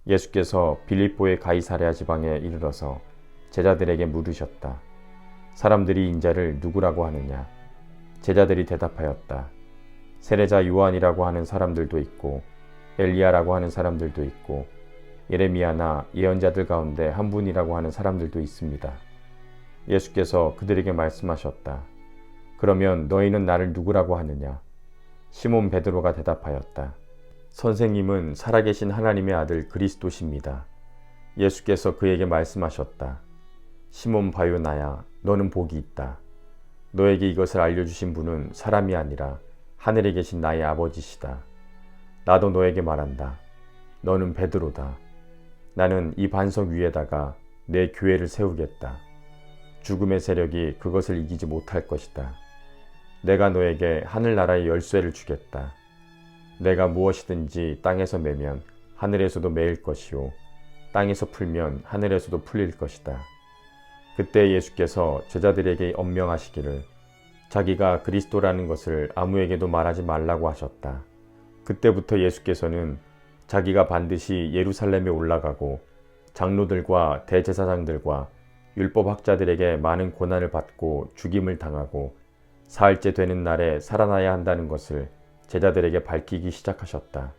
예수께서 빌립보의 가이사랴 지방에 이르러서 제자들에게 물으셨다. 사람들이 인자를 누구라고 하느냐? 제자들이 대답하였다. 세례자 요한이라고 하는 사람들도 있고 엘리야라고 하는 사람들도 있고 예레미야나 예언자들 가운데 한 분이라고 하는 사람들도 있습니다. 예수께서 그들에게 말씀하셨다. 그러면 너희는 나를 누구라고 하느냐? 시몬 베드로가 대답하였다. 선생님은 살아계신 하나님의 아들 그리스도십니다. 예수께서 그에게 말씀하셨다. 시몬 바요나야, 너는 복이 있다. 너에게 이것을 알려주신 분은 사람이 아니라 하늘에 계신 나의 아버지시다. 나도 너에게 말한다. 너는 베드로다. 나는 이 반석 위에다가 내 교회를 세우겠다. 죽음의 세력이 그것을 이기지 못할 것이다. 내가 너에게 하늘나라의 열쇠를 주겠다. 내가 무엇이든지 땅에서 매면 하늘에서도 매일 것이요 땅에서 풀면 하늘에서도 풀릴 것이다. 그때 예수께서 제자들에게 엄명하시기를 자기가 그리스도라는 것을 아무에게도 말하지 말라고 하셨다. 그때부터 예수께서는 자기가 반드시 예루살렘에 올라가고 장로들과 대제사장들과 율법학자들에게 많은 고난을 받고 죽임을 당하고 사흘째 되는 날에 살아나야 한다는 것을 제자들에게 밝히기 시작하셨다.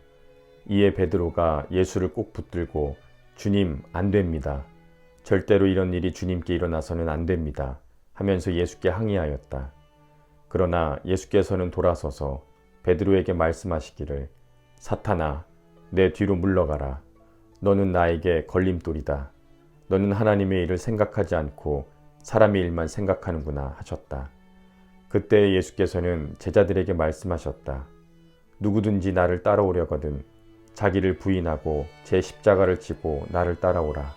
이에 베드로가 예수를 꼭 붙들고 주님, 안 됩니다. 절대로 이런 일이 주님께 일어나서는 안 됩니다. 하면서 예수께 항의하였다. 그러나 예수께서는 돌아서서 베드로에게 말씀하시기를 사탄아, 내 뒤로 물러가라. 너는 나에게 걸림돌이다. 너는 하나님의 일을 생각하지 않고 사람의 일만 생각하는구나 하셨다. 그때 예수께서는 제자들에게 말씀하셨다. 누구든지 나를 따라오려거든 자기를 부인하고 제 십자가를 지고 나를 따라오라.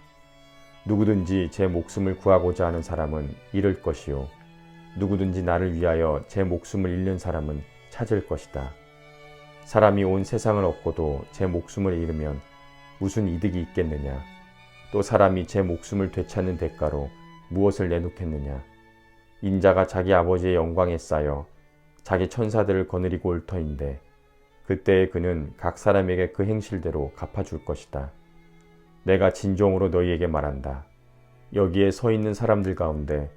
누구든지 제 목숨을 구하고자 하는 사람은 잃을 것이요 누구든지 나를 위하여 제 목숨을 잃는 사람은 찾을 것이다. 사람이 온 세상을 얻고도 제 목숨을 잃으면 무슨 이득이 있겠느냐? 또 사람이 제 목숨을 되찾는 대가로 무엇을 내놓겠느냐? 인자가 자기 아버지의 영광에 쌓여 자기 천사들을 거느리고 올 터인데 그때에 그는 각 사람에게 그 행실대로 갚아줄 것이다. 내가 진정으로 너희에게 말한다. 여기에 서 있는 사람들 가운데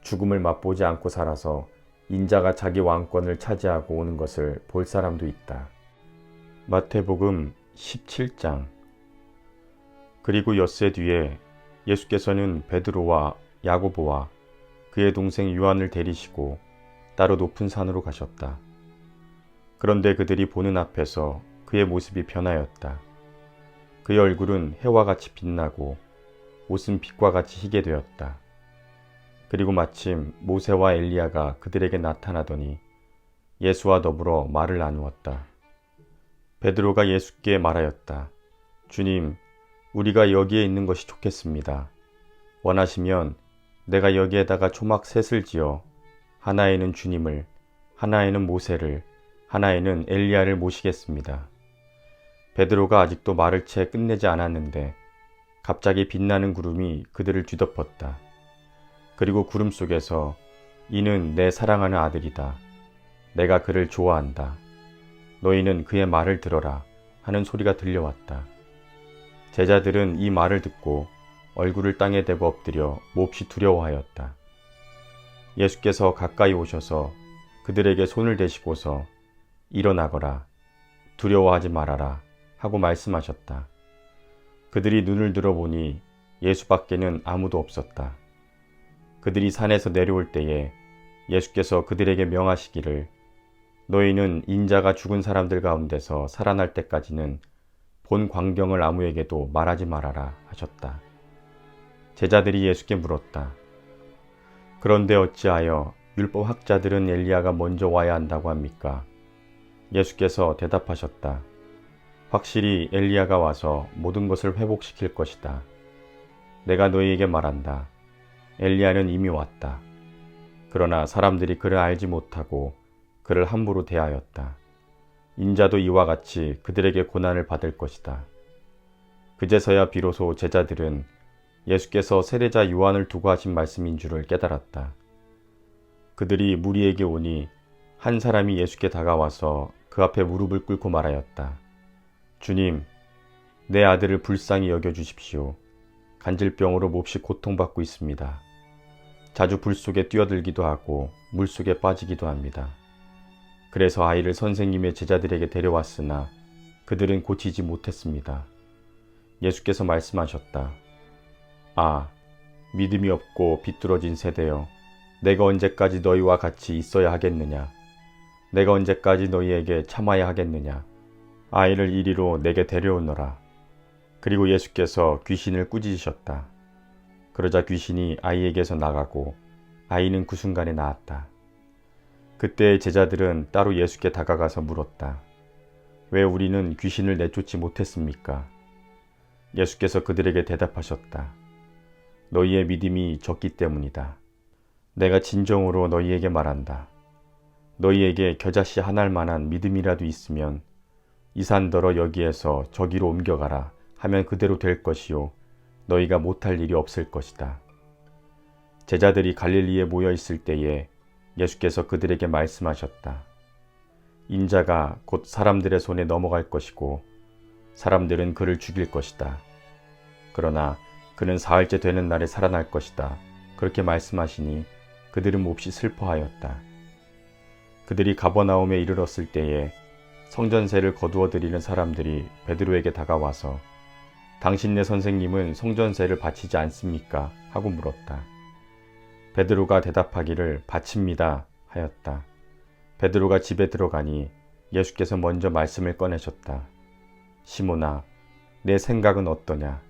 죽음을 맛보지 않고 살아서 인자가 자기 왕권을 차지하고 오는 것을 볼 사람도 있다. 마태복음 17장. 그리고 엿새 뒤에 예수께서는 베드로와 야고보와 그의 동생 요한을 데리시고 따로 높은 산으로 가셨다. 그런데 그들이 보는 앞에서 그의 모습이 변하였다. 그의 얼굴은 해와 같이 빛나고 옷은 빛과 같이 희게 되었다. 그리고 마침 모세와 엘리야가 그들에게 나타나더니 예수와 더불어 말을 나누었다. 베드로가 예수께 말하였다. 주님, 우리가 여기에 있는 것이 좋겠습니다. 원하시면 내가 여기에다가 초막 셋을 지어 하나에는 주님을, 하나에는 모세를, 하나에는 엘리야를 모시겠습니다. 베드로가 아직도 말을 채 끝내지 않았는데 갑자기 빛나는 구름이 그들을 뒤덮었다. 그리고 구름 속에서 이는 내 사랑하는 아들이다. 내가 그를 좋아한다. 너희는 그의 말을 들어라 하는 소리가 들려왔다. 제자들은 이 말을 듣고 얼굴을 땅에 대고 엎드려 몹시 두려워하였다. 예수께서 가까이 오셔서 그들에게 손을 대시고서 일어나거라, 두려워하지 말아라 하고 말씀하셨다. 그들이 눈을 들어보니 예수밖에는 아무도 없었다. 그들이 산에서 내려올 때에 예수께서 그들에게 명하시기를 너희는 인자가 죽은 사람들 가운데서 살아날 때까지는 본 광경을 아무에게도 말하지 말아라 하셨다. 제자들이 예수께 물었다. 그런데 어찌하여 율법학자들은 엘리야가 먼저 와야 한다고 합니까? 예수께서 대답하셨다. 확실히 엘리야가 와서 모든 것을 회복시킬 것이다. 내가 너희에게 말한다. 엘리야는 이미 왔다. 그러나 사람들이 그를 알지 못하고 그를 함부로 대하였다. 인자도 이와 같이 그들에게 고난을 받을 것이다. 그제서야 비로소 제자들은 예수께서 세례자 요한을 두고 하신 말씀인 줄을 깨달았다. 그들이 무리에게 오니 한 사람이 예수께 다가와서 그 앞에 무릎을 꿇고 말하였다. 주님, 내 아들을 불쌍히 여겨주십시오. 간질병으로 몹시 고통받고 있습니다. 자주 불 속에 뛰어들기도 하고 물 속에 빠지기도 합니다. 그래서 아이를 선생님의 제자들에게 데려왔으나 그들은 고치지 못했습니다. 예수께서 말씀하셨다. 아, 믿음이 없고 비뚤어진 세대여, 내가 언제까지 너희와 같이 있어야 하겠느냐? 내가 언제까지 너희에게 참아야 하겠느냐? 아이를 이리로 내게 데려오너라. 그리고 예수께서 귀신을 꾸짖으셨다. 그러자 귀신이 아이에게서 나가고 아이는 그 순간에 나았다. 그때 제자들은 따로 예수께 다가가서 물었다. 왜 우리는 귀신을 내쫓지 못했습니까? 예수께서 그들에게 대답하셨다. 너희의 믿음이 적기 때문이다. 내가 진정으로 너희에게 말한다. 너희에게 겨자씨 한 알만한 믿음이라도 있으면 이 산더러 여기에서 저기로 옮겨가라 하면 그대로 될 것이요 너희가 못할 일이 없을 것이다. 제자들이 갈릴리에 모여 있을 때에 예수께서 그들에게 말씀하셨다. 인자가 곧 사람들의 손에 넘어갈 것이고 사람들은 그를 죽일 것이다. 그러나 그는 사흘째 되는 날에 살아날 것이다. 그렇게 말씀하시니 그들은 몹시 슬퍼하였다. 그들이 가버나움에 이르렀을 때에 성전세를 거두어 드리는 사람들이 베드로에게 다가와서 당신네 선생님은 성전세를 바치지 않습니까? 하고 물었다. 베드로가 대답하기를 바칩니다 하였다. 베드로가 집에 들어가니 예수께서 먼저 말씀을 꺼내셨다. 시몬아, 내 생각은 어떠냐?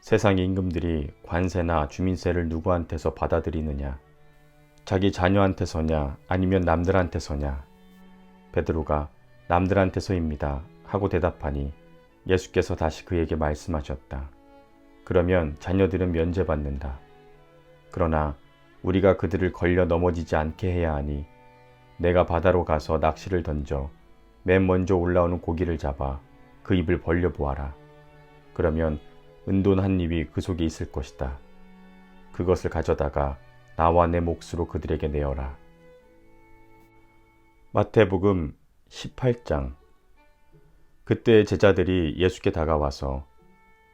세상의 임금들이 관세나 주민세를 누구한테서 받아들이느냐? 자기 자녀한테서냐 아니면 남들한테서냐? 베드로가 남들한테서입니다 하고 대답하니 예수께서 다시 그에게 말씀하셨다. 그러면 자녀들은 면제받는다. 그러나 우리가 그들을 걸려 넘어지지 않게 해야 하니 내가 바다로 가서 낚시를 던져 맨 먼저 올라오는 고기를 잡아 그 입을 벌려보아라. 그러면 은돈 한 입이 그 속에 있을 것이다. 그것을 가져다가 나와 내 몫으로 그들에게 내어라. 마태복음 18장. 그때 제자들이 예수께 다가와서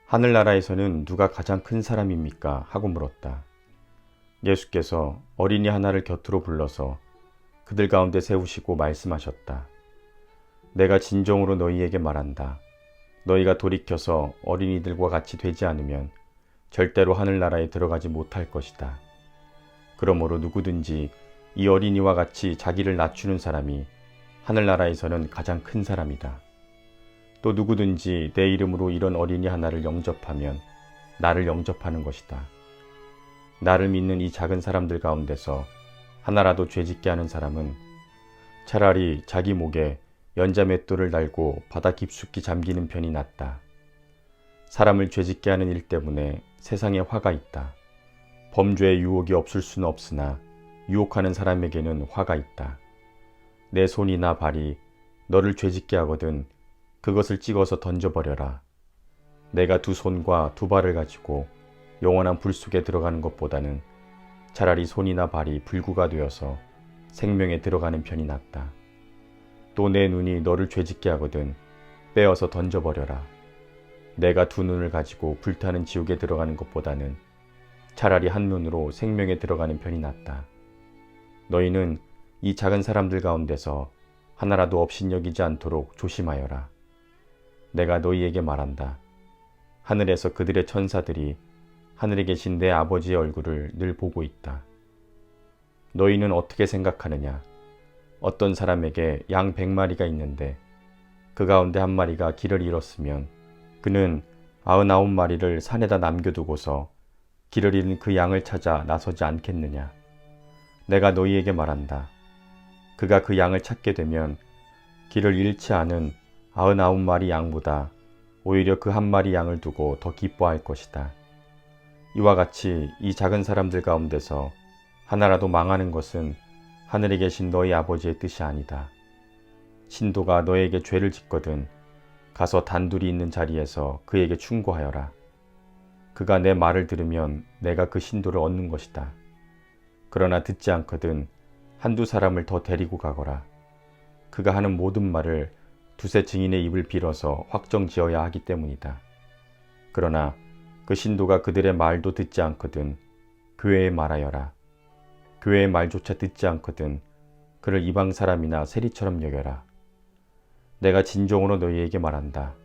하늘나라에서는 누가 가장 큰 사람입니까? 하고 물었다. 예수께서 어린이 하나를 곁으로 불러서 그들 가운데 세우시고 말씀하셨다. 내가 진정으로 너희에게 말한다. 너희가 돌이켜서 어린이들과 같이 되지 않으면 절대로 하늘나라에 들어가지 못할 것이다. 그러므로 누구든지 이 어린이와 같이 자기를 낮추는 사람이 하늘나라에서는 가장 큰 사람이다. 또 누구든지 내 이름으로 이런 어린이 하나를 영접하면 나를 영접하는 것이다. 나를 믿는 이 작은 사람들 가운데서 하나라도 죄짓게 하는 사람은 차라리 자기 목에 연자맷돌을 달고 바다 깊숙이 잠기는 편이 낫다. 사람을 죄짓게 하는 일 때문에 세상에 화가 있다. 범죄의 유혹이 없을 수는 없으나 유혹하는 사람에게는 화가 있다. 내 손이나 발이 너를 죄짓게 하거든 그것을 찍어서 던져버려라. 내가 두 손과 두 발을 가지고 영원한 불 속에 들어가는 것보다는 차라리 손이나 발이 불구가 되어서 생명에 들어가는 편이 낫다. 또 내 눈이 너를 죄짓게 하거든 빼어서 던져버려라. 내가 두 눈을 가지고 불타는 지옥에 들어가는 것보다는 차라리 한 눈으로 생명에 들어가는 편이 낫다. 너희는 이 작은 사람들 가운데서 하나라도 업신여기지 않도록 조심하여라. 내가 너희에게 말한다. 하늘에서 그들의 천사들이 하늘에 계신 내 아버지의 얼굴을 늘 보고 있다. 너희는 어떻게 생각하느냐? 어떤 사람에게 양 100마리가 있는데 그 가운데 한 마리가 길을 잃었으면 그는 99마리를 산에다 남겨두고서 길을 잃은 그 양을 찾아 나서지 않겠느냐? 내가 너희에게 말한다. 그가 그 양을 찾게 되면 길을 잃지 않은 99마리 양보다 오히려 그 한 마리 양을 두고 더 기뻐할 것이다. 이와 같이 이 작은 사람들 가운데서 하나라도 망하는 것은 하늘에 계신 너희 아버지의 뜻이 아니다. 신도가 너에게 죄를 짓거든 가서 단둘이 있는 자리에서 그에게 충고하여라. 그가 내 말을 들으면 내가 그 신도를 얻는 것이다. 그러나 듣지 않거든 한두 사람을 더 데리고 가거라. 그가 하는 모든 말을 두세 증인의 입을 빌어서 확정지어야 하기 때문이다. 그러나 그 신도가 그들의 말도 듣지 않거든 교회에 말하여라. 교회의 말조차 듣지 않거든 그를 이방 사람이나 세리처럼 여겨라. 내가 진정으로 너희에게 말한다.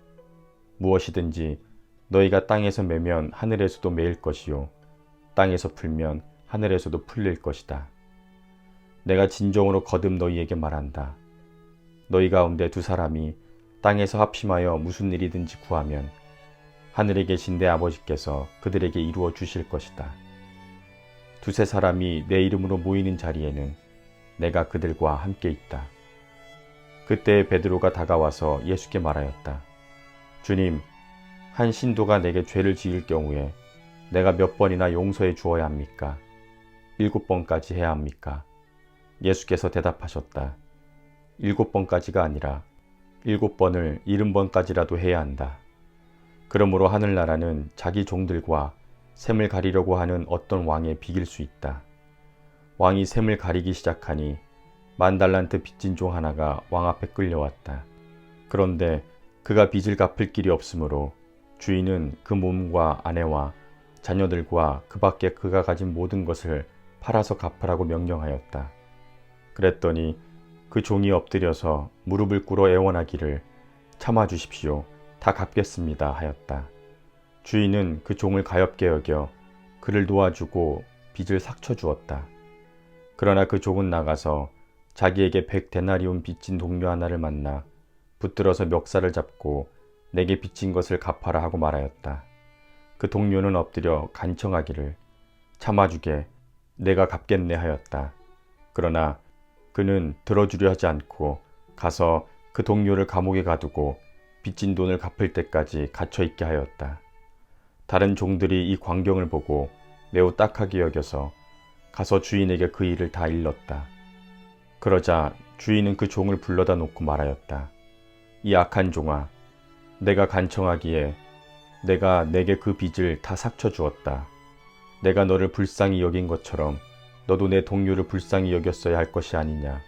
무엇이든지 너희가 땅에서 매면 하늘에서도 매일 것이요 땅에서 풀면 하늘에서도 풀릴 것이다. 내가 진정으로 거듭 너희에게 말한다. 너희 가운데 두 사람이 땅에서 합심하여 무슨 일이든지 구하면 하늘에 계신 내 아버지께서 그들에게 이루어 주실 것이다. 두세 사람이 내 이름으로 모이는 자리에는 내가 그들과 함께 있다. 그때 베드로가 다가와서 예수께 말하였다. 주님, 한 신도가 내게 죄를 지을 경우에 내가 몇 번이나 용서해 주어야 합니까? 7번까지 해야 합니까? 예수께서 대답하셨다. 7번까지가 아니라 7번을 70번까지라도 해야 한다. 그러므로 하늘나라는 자기 종들과 샘을 가리려고 하는 어떤 왕에 비길 수 있다. 왕이 샘을 가리기 시작하니 10,000달란트 빚진 종 하나가 왕 앞에 끌려왔다. 그런데 그가 빚을 갚을 길이 없으므로 주인은 그 몸과 아내와 자녀들과 그 밖에 그가 가진 모든 것을 팔아서 갚으라고 명령하였다. 그랬더니 그 종이 엎드려서 무릎을 꿇어 애원하기를 참아 주십시오. 다 갚겠습니다 하였다. 주인은 그 종을 가엾게 여겨 그를 도와주고 빚을 삭쳐 주었다. 그러나 그 종은 나가서 자기에게 100데나리온 빚진 동료 하나를 만나 붙들어서 멱살을 잡고 내게 빚진 것을 갚아라 하고 말하였다. 그 동료는 엎드려 간청하기를 참아주게 내가 갚겠네 하였다. 그러나 그는 들어주려 하지 않고 가서 그 동료를 감옥에 가두고 빚진 돈을 갚을 때까지 갇혀있게 하였다. 다른 종들이 이 광경을 보고 매우 딱하게 여겨서 가서 주인에게 그 일을 다 일렀다. 그러자 주인은 그 종을 불러다 놓고 말하였다. 이 악한 종아, 내가 간청하기에 내가 내게 그 빚을 다 삭쳐 주었다. 내가 너를 불쌍히 여긴 것처럼 너도 내 동료를 불쌍히 여겼어야 할 것이 아니냐.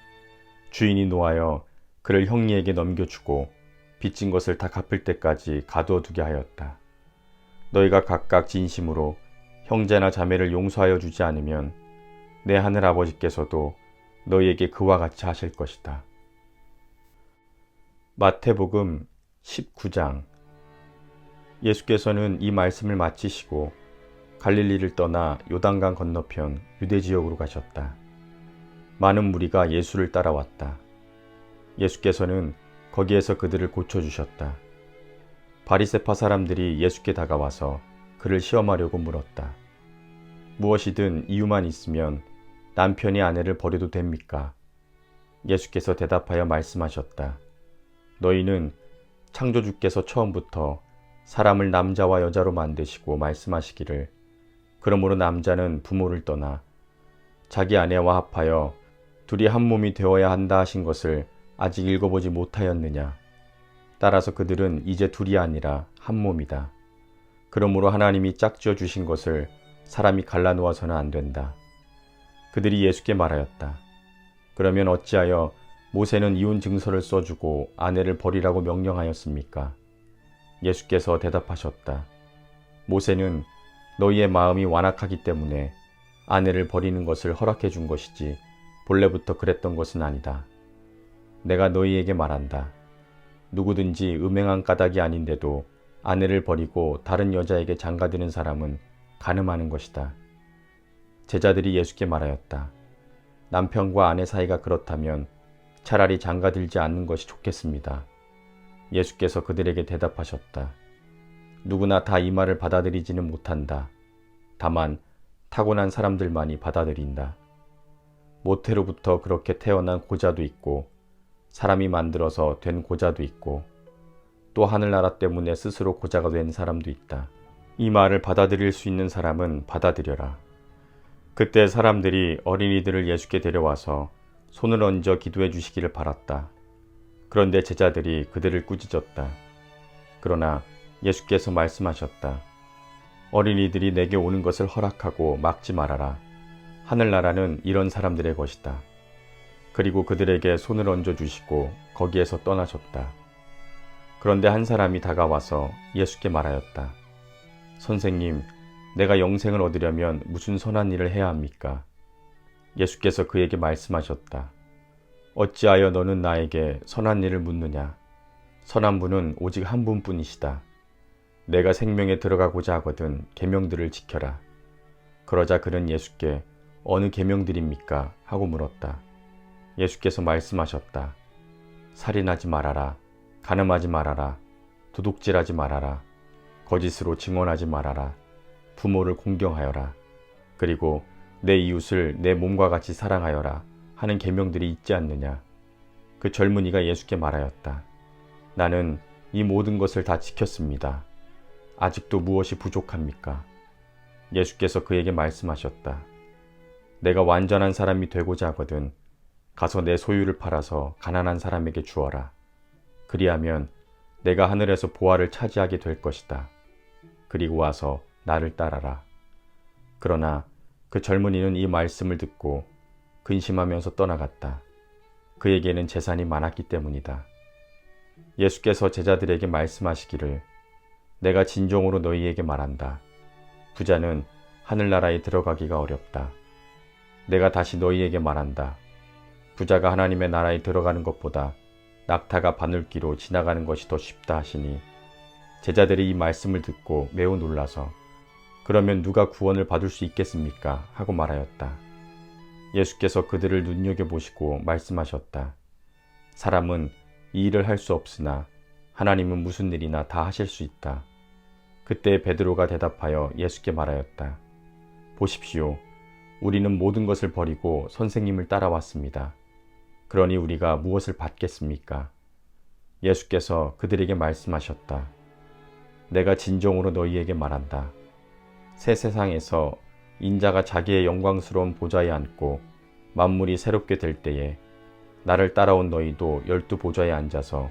주인이 노하여 그를 형리에게 넘겨주고 빚진 것을 다 갚을 때까지 가두어 두게 하였다. 너희가 각각 진심으로 형제나 자매를 용서하여 주지 않으면 내 하늘 아버지께서도 너희에게 그와 같이 하실 것이다. 마태복음 19장. 예수께서는 이 말씀을 마치시고 갈릴리를 떠나 요단강 건너편 유대 지역으로 가셨다. 많은 무리가 예수를 따라왔다. 예수께서는 거기에서 그들을 고쳐주셨다. 바리새파 사람들이 예수께 다가와서 그를 시험하려고 물었다. 무엇이든 이유만 있으면 남편이 아내를 버려도 됩니까? 예수께서 대답하여 말씀하셨다. 너희는 창조주께서 처음부터 사람을 남자와 여자로 만드시고 말씀하시기를 그러므로 남자는 부모를 떠나 자기 아내와 합하여 둘이 한 몸이 되어야 한다 하신 것을 아직 읽어보지 못하였느냐. 따라서 그들은 이제 둘이 아니라 한 몸이다. 그러므로 하나님이 짝지어 주신 것을 사람이 갈라놓아서는 안 된다. 그들이 예수께 말하였다. 그러면 어찌하여 모세는 이혼 증서를 써주고 아내를 버리라고 명령하였습니까? 예수께서 대답하셨다. 모세는 너희의 마음이 완악하기 때문에 아내를 버리는 것을 허락해 준 것이지 본래부터 그랬던 것은 아니다. 내가 너희에게 말한다. 누구든지 음행한 까닭이 아닌데도 아내를 버리고 다른 여자에게 장가드는 사람은 간음하는 것이다. 제자들이 예수께 말하였다. 남편과 아내 사이가 그렇다면 차라리 장가들지 않는 것이 좋겠습니다. 예수께서 그들에게 대답하셨다. 누구나 다 이 말을 받아들이지는 못한다. 다만 타고난 사람들만이 받아들인다. 모태로부터 그렇게 태어난 고자도 있고 사람이 만들어서 된 고자도 있고 또 하늘나라 때문에 스스로 고자가 된 사람도 있다. 이 말을 받아들일 수 있는 사람은 받아들여라. 그때 사람들이 어린이들을 예수께 데려와서 손을 얹어 기도해 주시기를 바랐다. 그런데 제자들이 그들을 꾸짖었다. 그러나 예수께서 말씀하셨다. 어린이들이 내게 오는 것을 허락하고 막지 말아라. 하늘나라는 이런 사람들의 것이다. 그리고 그들에게 손을 얹어 주시고 거기에서 떠나셨다. 그런데 한 사람이 다가와서 예수께 말하였다. 선생님, 내가 영생을 얻으려면 무슨 선한 일을 해야 합니까? 예수께서 그에게 말씀하셨다. 어찌하여 너는 나에게 선한 일을 묻느냐? 선한 분은 오직 한 분뿐이시다. 내가 생명에 들어가고자 하거든 계명들을 지켜라. 그러자 그는 예수께 어느 계명들입니까? 하고 물었다. 예수께서 말씀하셨다. 살인하지 말아라. 간음하지 말아라. 도둑질하지 말아라. 거짓으로 증언하지 말아라. 부모를 공경하여라. 그리고 내 이웃을 내 몸과 같이 사랑하여라 하는 계명들이 있지 않느냐. 그 젊은이가 예수께 말하였다. 나는 이 모든 것을 다 지켰습니다. 아직도 무엇이 부족합니까? 예수께서 그에게 말씀하셨다. 내가 완전한 사람이 되고자 하거든 가서 내 소유를 팔아서 가난한 사람에게 주어라. 그리하면 내가 하늘에서 보화를 차지하게 될 것이다. 그리고 와서 나를 따라라. 그러나 그 젊은이는 이 말씀을 듣고 근심하면서 떠나갔다. 그에게는 재산이 많았기 때문이다. 예수께서 제자들에게 말씀하시기를 내가 진정으로 너희에게 말한다. 부자는 하늘나라에 들어가기가 어렵다. 내가 다시 너희에게 말한다. 부자가 하나님의 나라에 들어가는 것보다 낙타가 바늘기로 지나가는 것이 더 쉽다 하시니 제자들이 이 말씀을 듣고 매우 놀라서 그러면 누가 구원을 받을 수 있겠습니까? 하고 말하였다. 예수께서 그들을 눈여겨보시고 말씀하셨다. 사람은 이 일을 할 수 없으나 하나님은 무슨 일이나 다 하실 수 있다. 그때 베드로가 대답하여 예수께 말하였다. 보십시오. 우리는 모든 것을 버리고 선생님을 따라왔습니다. 그러니 우리가 무엇을 받겠습니까? 예수께서 그들에게 말씀하셨다. 내가 진정으로 너희에게 말한다. 새 세상에서 인자가 자기의 영광스러운 보좌에 앉고 만물이 새롭게 될 때에 나를 따라온 너희도 12보좌에 앉아서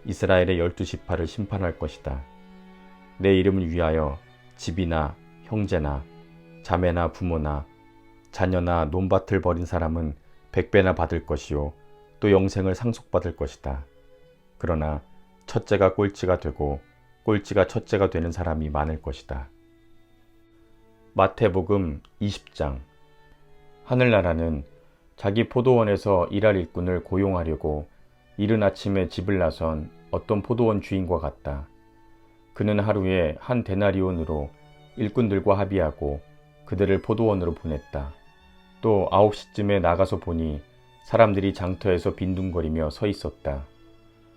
이스라엘의 12지파를 심판할 것이다. 내 이름을 위하여 집이나 형제나 자매나 부모나 자녀나 논밭을 버린 사람은 100배나 받을 것이요 또 영생을 상속받을 것이다. 그러나 첫째가 꼴찌가 되고 꼴찌가 첫째가 되는 사람이 많을 것이다. 마태복음 20장. 하늘나라는 자기 포도원에서 일할 일꾼을 고용하려고 이른 아침에 집을 나선 어떤 포도원 주인과 같다. 그는 하루에 한 데나리온으로 일꾼들과 합의하고 그들을 포도원으로 보냈다. 또 9시쯤에 나가서 보니 사람들이 장터에서 빈둥거리며 서 있었다.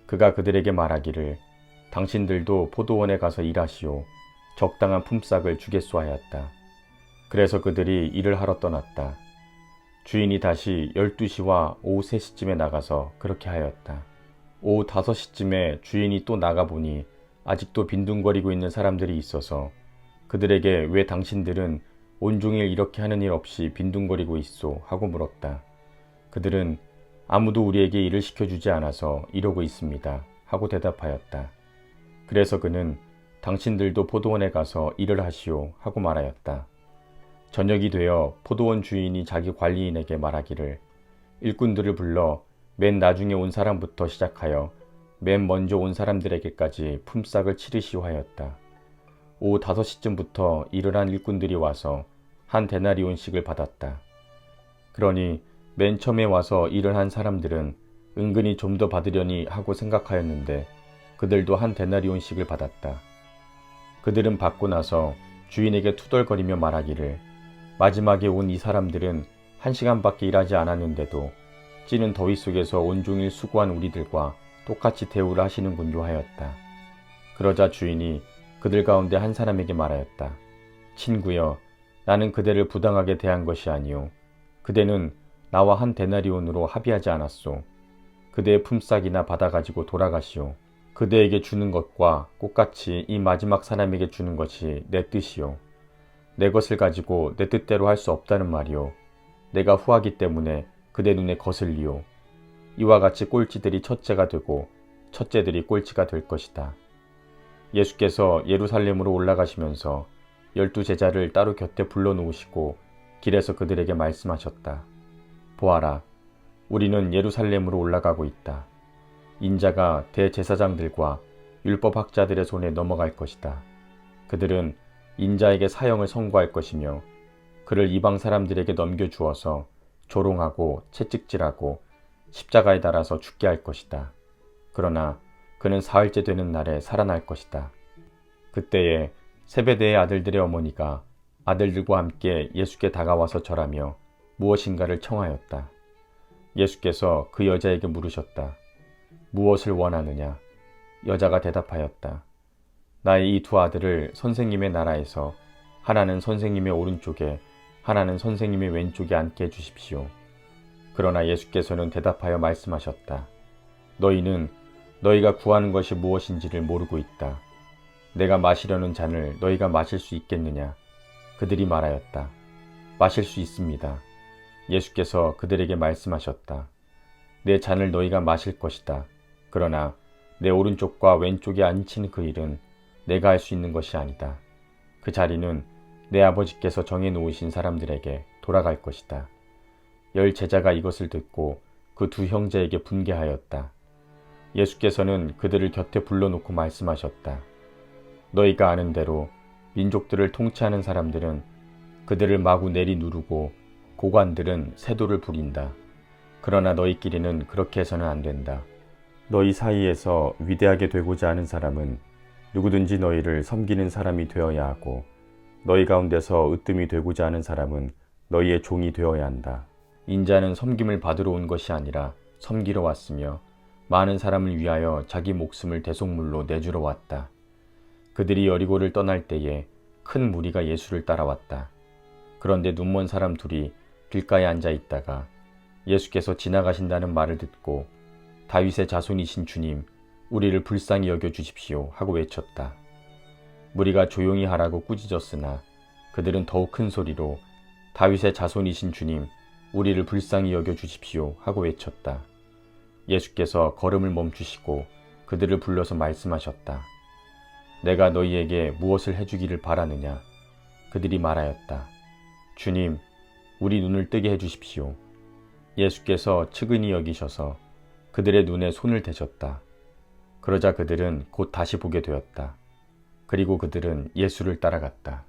그가 그들에게 말하기를 당신들도 포도원에 가서 일하시오. 적당한 품삯을 주겠소 하였다. 그래서 그들이 일을 하러 떠났다. 주인이 다시 12시와 오후 3시쯤에 나가서 그렇게 하였다. 오후 5시쯤에 주인이 또 나가보니 아직도 빈둥거리고 있는 사람들이 있어서 그들에게 왜 당신들은 온종일 이렇게 하는 일 없이 빈둥거리고 있소 하고 물었다. 그들은 아무도 우리에게 일을 시켜주지 않아서 이러고 있습니다 하고 대답하였다. 그래서 그는 당신들도 포도원에 가서 일을 하시오 하고 말하였다. 저녁이 되어 포도원 주인이 자기 관리인에게 말하기를 일꾼들을 불러 맨 나중에 온 사람부터 시작하여 맨 먼저 온 사람들에게까지 품삯을 치르시오 하였다. 오후 5시쯤부터 일을 한 일꾼들이 와서 한 데나리온씩을 받았다. 그러니 맨 처음에 와서 일을 한 사람들은 은근히 좀 더 받으려니 하고 생각하였는데 그들도 한 데나리온씩을 받았다. 그들은 받고 나서 주인에게 투덜거리며 말하기를 마지막에 온 이 사람들은 1시간밖에 일하지 않았는데도 찌는 더위 속에서 온종일 수고한 우리들과 똑같이 대우를 하시는군요 하였다. 그러자 주인이 그들 가운데 한 사람에게 말하였다. 친구여, 나는 그대를 부당하게 대한 것이 아니오. 그대는 나와 한 데나리온으로 합의하지 않았소. 그대의 품삯이나 받아가지고 돌아가시오. 그대에게 주는 것과 똑같이 이 마지막 사람에게 주는 것이 내 뜻이오. 내 것을 가지고 내 뜻대로 할 수 없다는 말이오. 내가 후하기 때문에 그대 눈에 거슬리오. 이와 같이 꼴찌들이 첫째가 되고 첫째들이 꼴찌가 될 것이다. 예수께서 예루살렘으로 올라가시면서 12제자를 따로 곁에 불러놓으시고 길에서 그들에게 말씀하셨다. 보아라, 우리는 예루살렘으로 올라가고 있다. 인자가 대제사장들과 율법학자들의 손에 넘어갈 것이다. 그들은 인자에게 사형을 선고할 것이며 그를 이방 사람들에게 넘겨주어서 조롱하고 채찍질하고 십자가에 달아서 죽게 할 것이다. 그러나 그는 사흘째 되는 날에 살아날 것이다. 그때에 세베대의 아들들의 어머니가 아들들과 함께 예수께 다가와서 절하며 무엇인가를 청하였다. 예수께서 그 여자에게 물으셨다. 무엇을 원하느냐? 여자가 대답하였다. 나의 이 두 아들을 선생님의 나라에서 하나는 선생님의 오른쪽에 하나는 선생님의 왼쪽에 앉게 해주십시오. 그러나 예수께서는 대답하여 말씀하셨다. 너희는 너희가 구하는 것이 무엇인지를 모르고 있다. 내가 마시려는 잔을 너희가 마실 수 있겠느냐? 그들이 말하였다. 마실 수 있습니다. 예수께서 그들에게 말씀하셨다. 내 잔을 너희가 마실 것이다. 그러나 내 오른쪽과 왼쪽에 앉힌 그 일은 내가 할 수 있는 것이 아니다. 그 자리는 내 아버지께서 정해놓으신 사람들에게 돌아갈 것이다. 10 제자가 이것을 듣고 그 두 형제에게 분개하였다. 예수께서는 그들을 곁에 불러놓고 말씀하셨다. 너희가 아는 대로 민족들을 통치하는 사람들은 그들을 마구 내리누르고 고관들은 세도를 부린다. 그러나 너희끼리는 그렇게 해서는 안 된다. 너희 사이에서 위대하게 되고자 하는 사람은 누구든지 너희를 섬기는 사람이 되어야 하고 너희 가운데서 으뜸이 되고자 하는 사람은 너희의 종이 되어야 한다. 인자는 섬김을 받으러 온 것이 아니라 섬기러 왔으며 많은 사람을 위하여 자기 목숨을 대속물로 내주러 왔다. 그들이 여리고를 떠날 때에 큰 무리가 예수를 따라왔다. 그런데 눈먼 사람 둘이 길가에 앉아 있다가 예수께서 지나가신다는 말을 듣고 다윗의 자손이신 주님, 우리를 불쌍히 여겨 주십시오 하고 외쳤다. 무리가 조용히 하라고 꾸짖었으나 그들은 더욱 큰 소리로 다윗의 자손이신 주님, 우리를 불쌍히 여겨 주십시오 하고 외쳤다. 예수께서 걸음을 멈추시고 그들을 불러서 말씀하셨다. 내가 너희에게 무엇을 해주기를 바라느냐? 그들이 말하였다. 주님, 우리 눈을 뜨게 해주십시오. 예수께서 측은히 여기셔서 그들의 눈에 손을 대셨다. 그러자 그들은 곧 다시 보게 되었다. 그리고 그들은 예수를 따라갔다.